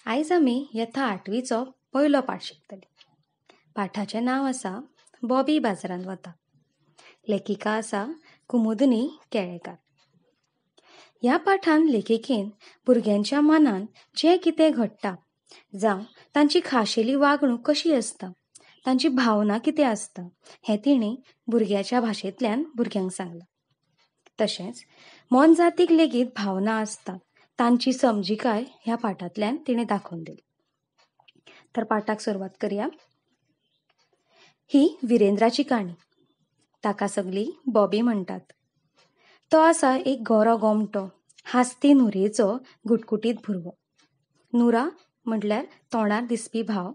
आयज आमी येता 8वीचो पयलो पाठ शिकतली. पाठाचें नांव आसा बॉबी बाजारांत वता. लेखिका आसा कुमुदनी केळेकार. ह्या पाठांत लेखिकेन भुरग्यांच्या मनान जें कितें घडटा जावं तांची खाशेली वागणूक कशी आसता, तांची भावना कितें आसता हें तिणें भुरग्याच्या भाशेंतल्यान भुरग्यांक सांगलां. तशेंच मोनजातीक लेगीत भावना आसता तांची समजिकाय ह्या पाठांतल्यान तिणें दाखोवन दिली. तर पाठाक सुरवात करया. ही विरेंद्राची काणी. ताका सगळीं बॉबी म्हणटात. तो आसा एक गोरो गोमटो, हास्ती न्हुरेचो गुटगुटीत भुरगो. नुरा म्हटल्यार तोंडार दिसपी भाव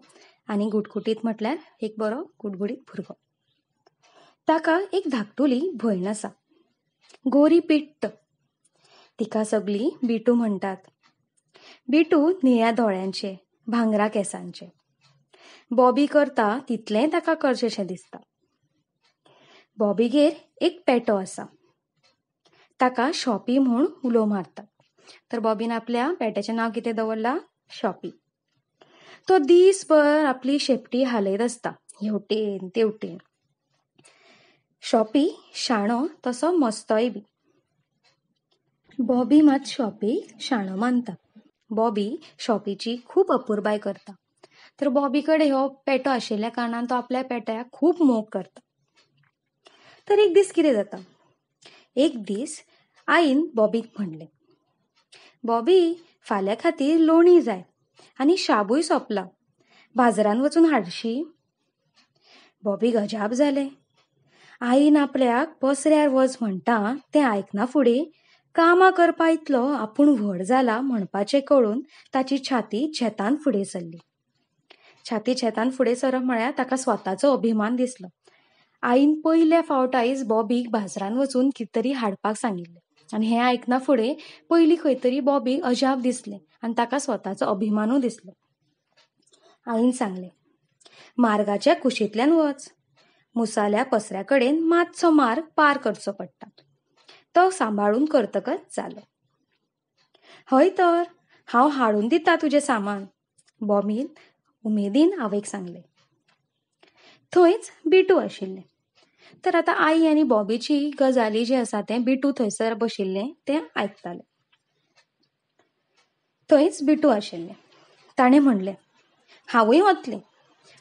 आनी गुटगुटीत म्हटल्यार एक बरो गुटगुटीत भुरगो. ताका एक धाकटुली भयण आसा, गोरी पिट्ट. तिका सगळीं बिटू म्हणटात. बिटू निळ्या दोळ्यांचे, भांगरा केसांचे. बॉबी करता तितलें ताका करचेशें दिसता. बॉबीगेर एक पेटो आसा. ताका शॉपी म्हूण उलो मारतात. तर बॉबीन आपल्या पेट्याचें नांव कितें दवरलां? शॉपी. तो दीसभर आपली शेपटी हालयत आसता हेवटेन तेवटेन. शॉपी शाणो तसो मस्तोय बी. बॉबी मात शॉपीक शाणो मानता. बॉबी शॉपीची खूब अपुरबाय करता. तर बॉबी कडेन हो पेटो आशिल्ल्या कारणान तो आपल्या पेट्याक खूब मोग करता. तर एक दीस कितें जाता? एक दीस आईन बॉबीक म्हणलें, बॉबी, फाल्यां खातीर लोणी जाय आनी शाबूय सोंपला. बाजारांत वचून हाडशी? बॉबीक अजाप जालें. आईन आपल्याक पसऱ्यार वच म्हणटा तें आयकना फुडें कामां करपा इतलो आपूण व्हड जाला म्हणपाचें कळून ताची छाती झेतान फुडें सरली. छाती झेतान फुडें सरप म्हळ्यार ताका स्वताचो अभिमान दिसलो. आईन पयल्या फावट आयज बॉबीक बाजारांत वचून कितें तरी हाडपाक सांगिल्लें आनी हें आयकना फुडें पयलीं खंय तरी बॉबीक अजाप दिसलें आनी ताका स्वताचो अभिमानूय दिसलो. आईन सांगलें, मार्गाच्या कुशींतल्यान वच. मुसाल्या पसऱ्या कडेन मातसो मार्ग पार करचो पडटा. तो सांबाळून करतकच जालो. हय तर, हांव हाडून दितां तुजें सामान, बॉबीन उमेदीन आवयक सांगलें. थंयच बिटू आशिल्लें. तर आतां आई आनी बॉबीची गजाली जी आसा तें बिटू थंयसर बशिल्लें तें आयकतालें. थंयच बिटू आशिल्लें. ताणें म्हणलें, हांवूय वतलें.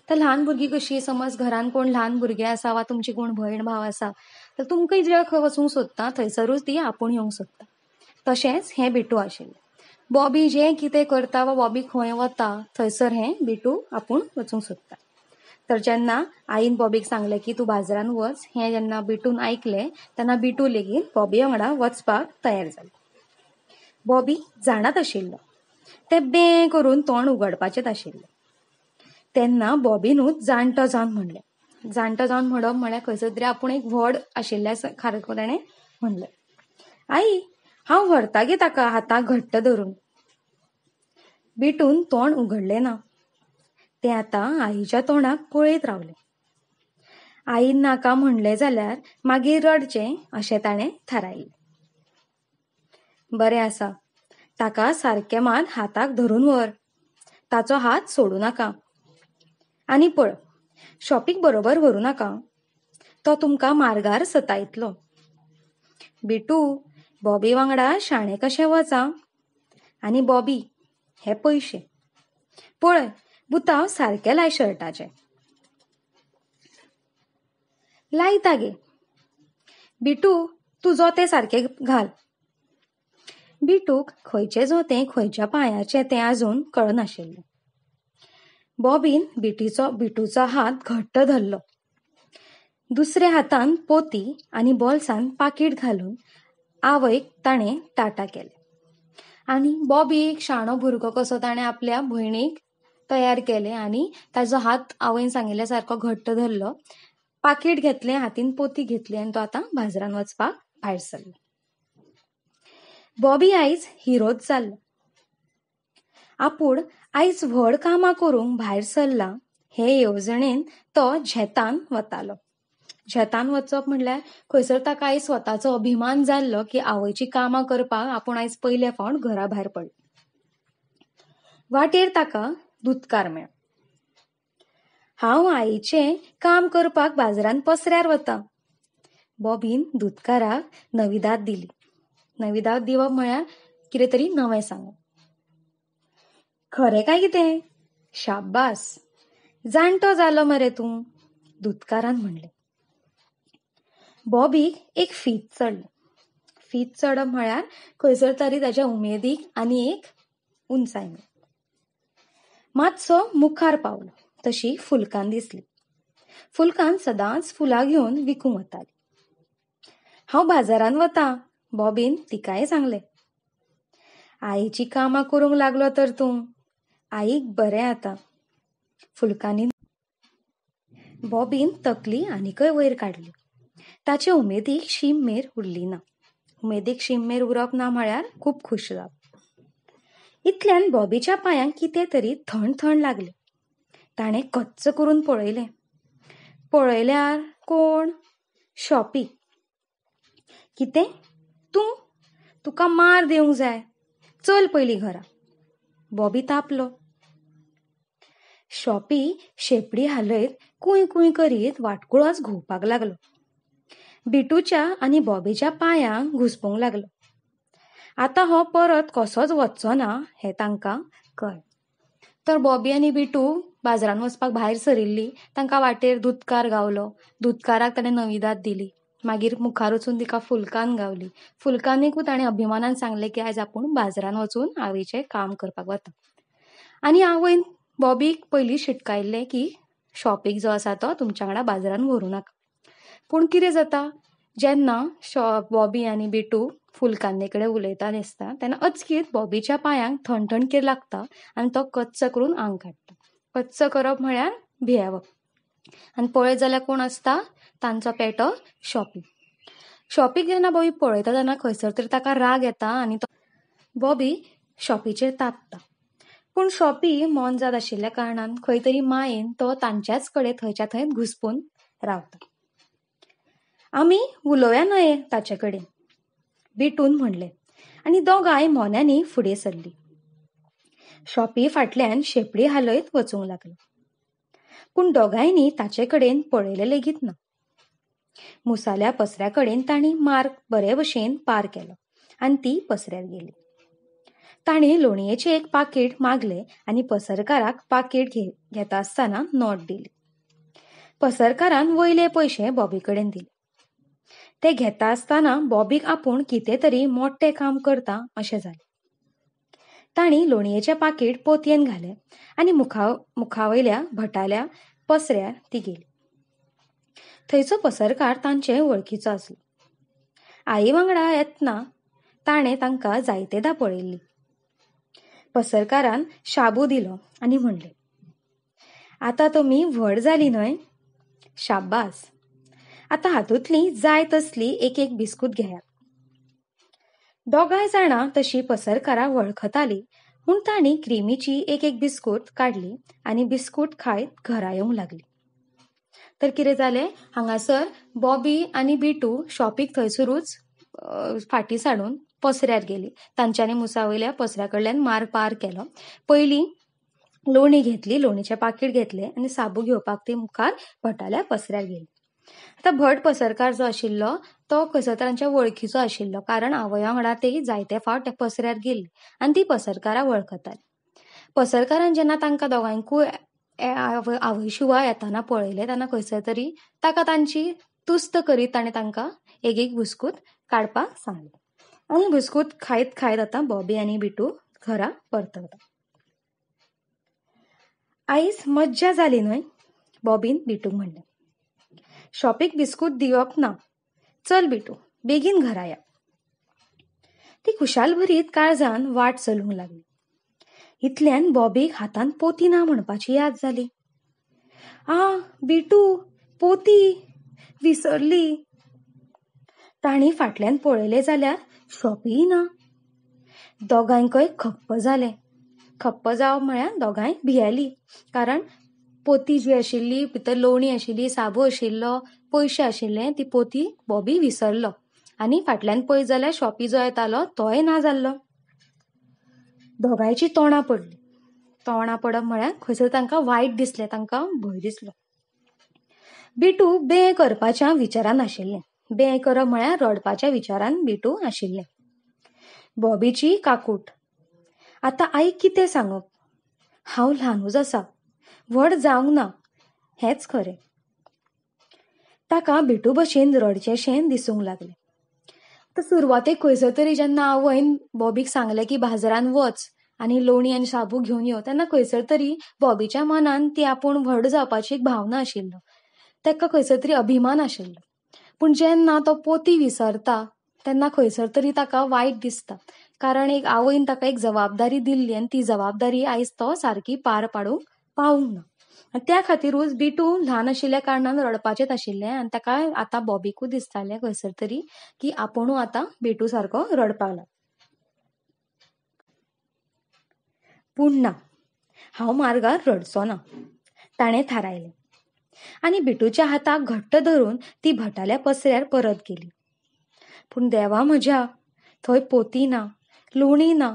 तर ल्हान भुरगीं कशीं, समज घरान कोण ल्हान भुरगें आसा वा तुमची कोण भयण भाव आसा तर तुमकां जें खंय वचूंक सोदता थंयसरूच ती आपूण येवंक सोदता. तशेंच हें बिटू आशिल्लें. बॉबी जें कितें करता वा बॉबी खंय वता थंयसर हें बिटू आपूण वचूंक सोदता. तर जेन्ना आईन बॉबीक सांगलें की तूं बाजारांत वच, हें जेन्ना बिटून आयकलें तेन्ना बिटू लेगीत बॉबी वांगडा वचपाक तयार जालो. बॉबी जाणात आशिल्लो तें बें करून तोंड उगडपाचेंच आशिल्लें. तेन्ना बॉबीनूच जाणटो जावन म्हणलें. जाणटो जावन म्हणप म्हळ्यार खंयसर तरी आपूण एक व्हड आशिल्ल्या खारको ताणें म्हणलें, आई, हांव व्हरता गे ताका हाताक घट्ट धरून. बिटून तोंड उगडलें ना. तें आतां आईच्या तोंडाक पळयत रावलें. आईन नाका म्हणलें जाल्यार मागीर रडचें अशें ताणें थारायलें. बरें आसा, ताका सारकें मात हाताक धरून व्हर. ताचो हात सोडूं नाका. आनी पळ, शॉपीक बरोबर व्हरूं नाका. तो तुमकां मार्गार सतायतलो. बिटू, बॉबी वांगडा शाणें कशें वचा. आनी बॉबी, हे पयशे पळय, बुताव सारकें लाय शर्टाचें. लायता गे. बिटू, तूं जोतें सारकें घाल. बिटूक खंयचें जोतें खंयच्या पांयाचें तें आजून कळनाशिल्लें. बॉबीन बिटूचो हात घट्ट धरलो. दुसऱ्या हातान पोती आनी बॉल्सान पाकीट घालून आवयक ताणें टाटा केलें. आनी बॉबीक शाणो भुरगो कसो ताणें आपल्या भयणीक तयार केलें आनी ताजो हात आवयन सांगिल्ल्या सारको घट्ट धरलो. पाकीट घेतलें, हातीन पोती घेतली आनी तो आतां बाजारांत वचपाक भायर सरलो. बॉबी आयज हिरोच जाल्लो. आपूण आयज व्हड कामां करूंक भायर सरला हे येवजणेन तो झेतान वतालो. झेतान वचप म्हणल्यार खंयसर ताका आयज स्वताचो अभिमान जाल्लो की आवयची कामां करपाक आपूण आयज पयले फावट घरा भायर पडलें. वाटेर ताका दुधकार मेळ्ळो. हांव आईचें काम करपाक बाजारांत पसऱ्यार वतां. बॉबीन दुधकाराक नवी दाद दिली. नवी दाद दिवप म्हळ्यार कितें तरी नवें सांगप. खरें काय कितें? शाब्बास, जाणटो जालो मरे तूं, दुधकारान म्हणलें. बॉबीक एक फीत चडलें. फीत चडप म्हळ्यार खंयसर तरी ताच्या उमेदीक आनी एक उंचाय मेळ्ळी. मातसो मुखार पावलो तशी फुलकान दिसली. फुलकान सदांच फुलां घेवन विकूंक वताली. हांव बाजारान वतां, बॉबीन तिकाय सांगलें. आईची कामां करूंक लागलो तर तूं, आईक बरें आतां, फुलकानी. बॉबीन तकली आनीकय वयर काडली. ताचे उमेदीक शीम मेर उरली ना. उमेदीक शीम मेर उरप ना म्हळ्यार खूब खूश जावप. इतल्यान बॉबीच्या पांयांक कितें तरी थंड थंड लागलें. ताणें कच्च करून पळयल्यार कोण? शॉपी. कितें? तुका मार दिवंक जाय, चल पयलीं घरा, बॉबी तापलो. शॉपी शेपडी हालयत कुंय कुंय करीत वाटकुळोच घुंवपाक लागलो. बिटूच्या आनी बॉबीच्या पांयांक घुस्पूंक लागलो. आतां हो परत कसोच वचचो ना हें तांकां कळ्ळें. तर बॉबी आनी बिटू बाजारान वचपाक भायर सरिल्लीं. तांकां वाटेर दुधकार गावलो. दुधकाराक ताणें नवी दाद दिली. मागीर मुखार वचून तिका फुलकान गावली. फुलकानीकूय ताणें अभिमानान सांगलें की आयज आपूण बाजारान वचून आवयचें काम करपाक वता. आनी आवयन बॉबीक पयलीं शिटकायल्लें की शॉपीक जो आसा तो तुमच्या वांगडा बाजारान व्हरूं नाका. पूण कितें जाता, जेन्ना बॉबी आनी बिटू फुलकान्ने कडेन उलयता दिसता तेन्ना अचकीत बॉबीच्या पांयांक थंड थंड कितें लागता आनी तो कच्च करून आंग काडटा. कच्च करप म्हळ्यार भियेवप. आनी पळयत जाल्यार कोण आसता? तांचो पेटो शॉपी. शॉपीक जेन्ना बॉबी पळयता तेन्ना खंयसर तरी ताका राग येता आनी तो बॉबी शॉपीचेर तापता. पूण शॉपी मोनजात आशिल्ल्या कारणान खंय तरी मायेन तो तांच्याच कडेन थंयच्या थंय घुस्पून रावता. आमी उलोवया न्हय ताचे कडेन, बिटून म्हणलें आनी दोगांय मोन्यांनी फुडें सरलीं. शॉपी फाटल्यान शेपडी हालयत वचूंक लागलो. पूण दोगांयनी ताचे कडेन पळयलें लेगीत ना. मुसाल्या पसऱ्या कडेन तांणी मार्ग बरे भशेन पार केलो आनी ती पसऱ्यार गेली. तांणी लोणयेचें एक पाकीट मागलें आनी पसरकाराक पाकीट घेता आसतना नोट दिली. पसरकारान वयले पयशे बॉबी कडेन दिले. ते घेता आसतना बॉबीक आपूण कितें तरी मोठें काम करता अशें जालें. तांणी लोणयेचें पाकीट पोतयेन घालें आनी मुखावयल्या भटाल्या पसऱ्यार ती गेली. थंयचो पसरकार तांचे वळखीचो आसलो. आई वांगडा येतना ताणें तांकां जायतेदां पळयल्लीं. पसरकारान शाबू दिलो आनी म्हणलें, आतां तुमी व्हड जालीं न्हय, शाब्बास, आतां हातूंतलीं जाय तसली एक एक बिस्कूट घेयात. दोगांय जाणां तशीं पसरकाराक वळखतालीं म्हूण तांणी क्रिमीची एक एक बिस्कूट काडली आनी बिस्कूट खायत घरा येवंक लागलीं. तर कितें जालें, हांगासर बॉबी आनी बिटू शॉपीक थंयसरूच फाटीं साडून पसऱ्यार गेलीं. तांच्यांनी मुसावयल्या पसऱ्या कडल्यान मार्ग पार केलो. पयलीं लोणी घेतली, लोणीचें पाकीट घेतलें आनी साबू घेवपाक ती मुखार भटाल्या पसऱ्यार गेली. आतां भट पसरकार जो आशिल्लो तो खंयसर तांच्या वळखीचो आशिल्लो, कारण आवया वांगडा ती जायते फावट पसऱ्यार गेल्ली आनी ती पसरकाराक वळखताली. पसरकारान जेन्ना तांकां दोगांयकूय आवय शिवाय येताना पळयलें तेन्ना खंयसर तरी ताका तांची तुस्त करीत ताणें तांकां एक एक बिस्कूट काडपाक सांगलें. आनी बिस्कूट खायत खायत आतां बॉबी आनी बिटू घरा परतवता. आयज मज्जा जाली न्हय, बॉबीन बिटूक म्हणलें. शॉपीक बिस्कूट दिवप ना, चल बिटू, बेगीन घरा या. ती खुशाल भरीत काळजान वाट चलूंक लागली. इतल्यान बॉबीक हातान पोती ना म्हणपाची याद जाली. बिटू, पोती विसरली. तांणी फाटल्यान पळयलें जाल्यार शॉपीय ना. दोगांयकय खप्प जालें. खप्प जावप म्हळ्यार दोगांय भियेलीं, कारण पोती जी आशिल्ली, भितर लोणी आशिल्ली, साबू आशिल्लो, पयशे आशिल्ले, ती पोती बॉबी विसरलो. आनी फाटल्यान पळयत जाल्यार शॉपी जो येतालो तोय ना जाल्लो. दोगांयची तोंडां पडलीं. तोंडा पडप म्हळ्यार खंयसर तांकां वायट दिसलें, तांकां भंय दिसलो. बिटू बें करपाच्या विचारान आशिल्लें. बें करप म्हळ्यार रडपाच्या विचारान बिटू आशिल्लें. बॉबीची काकूट. आतां आईक कितें सांगप? हांव ल्हानूच आसा, व्हड जावंक ना, हेंच खरें. ताका बिटू भशेन रडचेशें दिसूंक लागलें. तर सुरवातेक खंयसर तरी जेन्ना आवयन बॉबीक सांगलें की बाजारान वच आनी लोणी आनी शाबू घेवन यो, तेन्ना खंयसर तरी बॉबीच्या मनान ती आपूण व्हड जावपाची एक भावना आशिल्लो. ताका खंयसर तरी अभिमान आशिल्लो. पूण जेन्ना तो पोती विसरता तेन्ना खंयसर तरी ताका वायट दिसता. कारण एक आवयन ताका एक जबाबदारी दिल्ली आनी ती जबाबदारी आयज तो सारकी पार पाडूंक पावूंक ना. आनी त्या खातीरूच बिटू ल्हान आशिल्ल्या कारणान रडपाचेंच आशिल्लें आनी ताका आतां बॉबीकूय दिसतालें खंयसर तरी की आपुणू आतां बिटू सारको रडपाक लागला. पूण ना, हांव मार्गार रडचो ना, ताणें थारायलें. आनी बिटूच्या हाताक घट्ट धरून ती भटाल्या पसऱ्यार परत गेली. पूण देवा म्हज्या, थंय पोती ना, लोणी ना,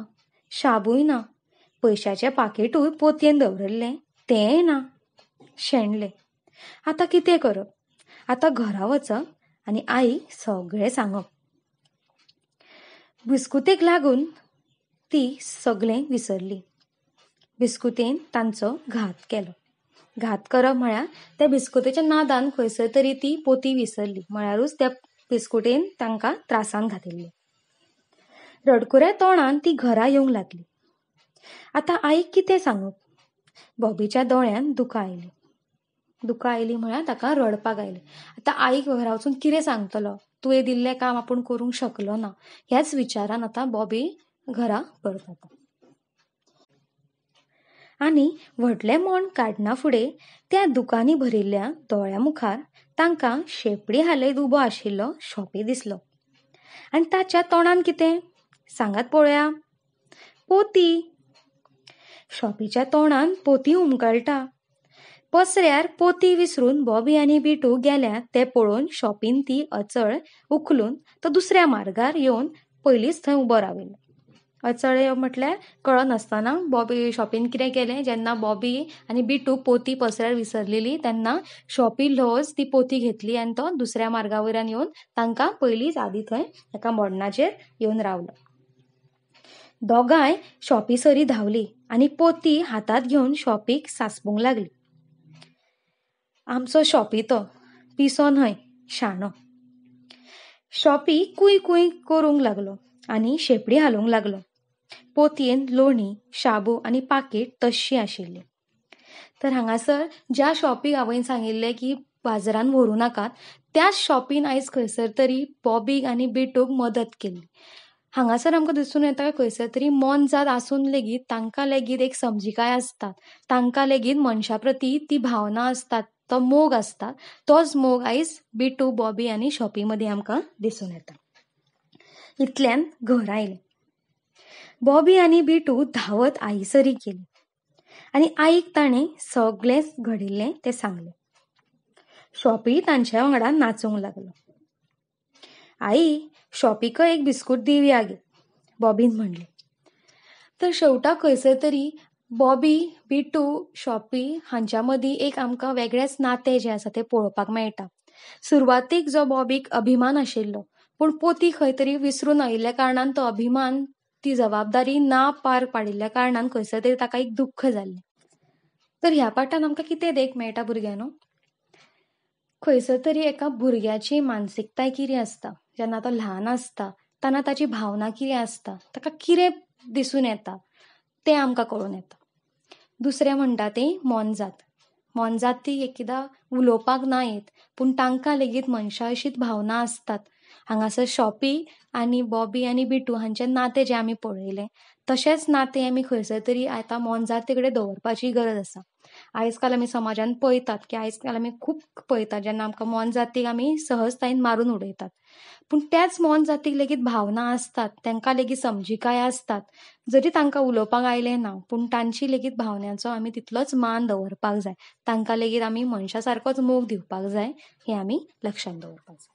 शाबूय ना, पयशाचें पाकिटूय पोतयेन दवरिल्लें तेंय ना. शेणलें. आतां कितें करप? आतां घरा वचप आनी आईक सगळें सांगप. बिस्कुतेक लागून ती सगळें विसरली. बिस्कुतेन तांचो घात केलो. घात करप म्हळ्यार त्या बिस्कुतेच्या नादान खंयसर तरी ती पोती विसरली, म्हळ्यारूच त्या बिस्कुटेन तांकां त्रासान घातिल्लें. रडकुऱ्या तोंडान ती घरा येवंक लागली. आतां आईक कितें सांगप? बॉबीच्या दोळ्यान दुकां आयलीं. दुकां आयलीं म्हळ्यार ताका रडपाक आयलें. आतां आईक घरा वचून कितें सांगतलो? तुवें दिल्लें काम आपूण करूंक शकलो ना, ह्याच विचारान आतां बॉबी घरा परत वता. आनी व्हडलें मोण काडना फुडें त्या दुकानी भरिल्ल्या दोळ्या मुखार तांकां शेपडी हालयत उबो आशिल्लो शॉपी दिसलो. आनी ताच्या तोंडान कितें? सांगात पळोवया. पोती. शॉपीच्या तोंडान पोती उमकळटा. पसऱ्यार पोती विसरून बॉबी आनी बिटू गेल्या तें पळोवन शॉपीन ती अचळ उखलून तो दुसऱ्या मार्गार येवन पयलींच थंय उबो राविल्लो. अचळ म्हटल्यार कळनासतना बॉबी शॉपीन कितें केलें, जेन्ना बॉबी आनी बिटू पोती पसऱ्यार विसरलेली तेन्ना शॉपी ल्हवच ती पोती घेतली आनी तो दुसऱ्या मार्गा वयल्यान येवन तांकां पयलींच आदी थंय एका मोडणाचेर येवन रावलो. दोगांय शॉपी सरी धांवली आनी पोती हातांत घेवन शॉपीक सांसपूंक लागली. आमचो शॉपी तो, पिसो न्हय, शाणो. शॉपी कुय कुय करूंक लागलो आनी शेपडी हालोवंक लागलो. पोतयेन लोणी, शाबू आनी पाकीट तश्शी आशिल्ली. तर हांगासर ज्या शॉपीक हांवें सांगिल्लें की बाजारान व्हरूं नाकात, त्याच शॉपीन आयज खंयसर तरी बॉबीक आनी बिटूक मदत केली. हांगासर आमकां दिसून येता खंयसर तरी मोन जात आसून लेगीत तांकां लेगीत एक समजिकाय आसता. तांकां लेगीत मनशा प्रती ती भावना आसतात, तो मोग आसता. तोच मोग आयज बिटू, बॉबी आनी शॉपी मदीं आमकां दिसून येता. इतल्यान घर आयलें. बॉबी आनी बिटू धांवत आई सरी गेली आनी आईक ताणें सगळें घडिल्लें तें सांगलें. शॉपी तांच्या वांगडा नाचूंक लागलो. आई, शॉपीक एक बिस्कूट दिवया गे, बॉबीन म्हणलें. तर शेवटाक खंयसर तरी बॉबी, बिटू, शॉपी हांच्या मदीं एक आमकां वेगळेंच नातें जें आसा तें पळोवपाक मेळटा. सुरवातीक जो बॉबीक अभिमान आशिल्लो, पूण पोती खंय तरी विसरून आयिल्ल्या कारणान तो अभिमान, ती जबाबदारी ना पार पाडिल्ल्या कारणान खंयसर तरी ताका एक दुख्ख जाल्लें. तर ह्या पाठान आमकां कितें देख मेळटा भुरग्यांनो? खंयसर तरी एका भुरग्याची मानसिकताय कितें आसता, जेन्ना तो ल्हान आसता तेन्ना ताची भावना कितें आसता, ताका कितें दिसून येता तें आमकां कळून येता. दुसरें म्हणटा तें मोनजात. मोनजात ती एकदां उलोवपाक ना येत, पूण तांकां लेगीत मनशा अशीच भावना आसतात. हांगासर शॉपी आनी बॉबी आनी बिटू हांचें नातें जें आमी पळयलें, तशेंच नातें आमी खंयसर तरी आतां मोनजाती कडेन दवरपाची गरज आसा. आयज काल आमी समाजान पळयतात की आयज काल आमी खूब पळयतात जेन्ना आमकां मोनजातीक आमी सहजतायेन मारून उडयतात. पूण त्याच मोनजातीक लेगीत भावना आसतात, तांकां लेगीत समजिकाय आसतात. जरी तांकां उलोवपाक आयलें ना, पूण तांची लेगीत भावनांचो आमी तितलोच मान दवरपाक जाय. तांकां लेगीत आमी मनशा सारकोच मोग दिवपाक जाय, हें आमी लक्षांत दवरपाक जाय.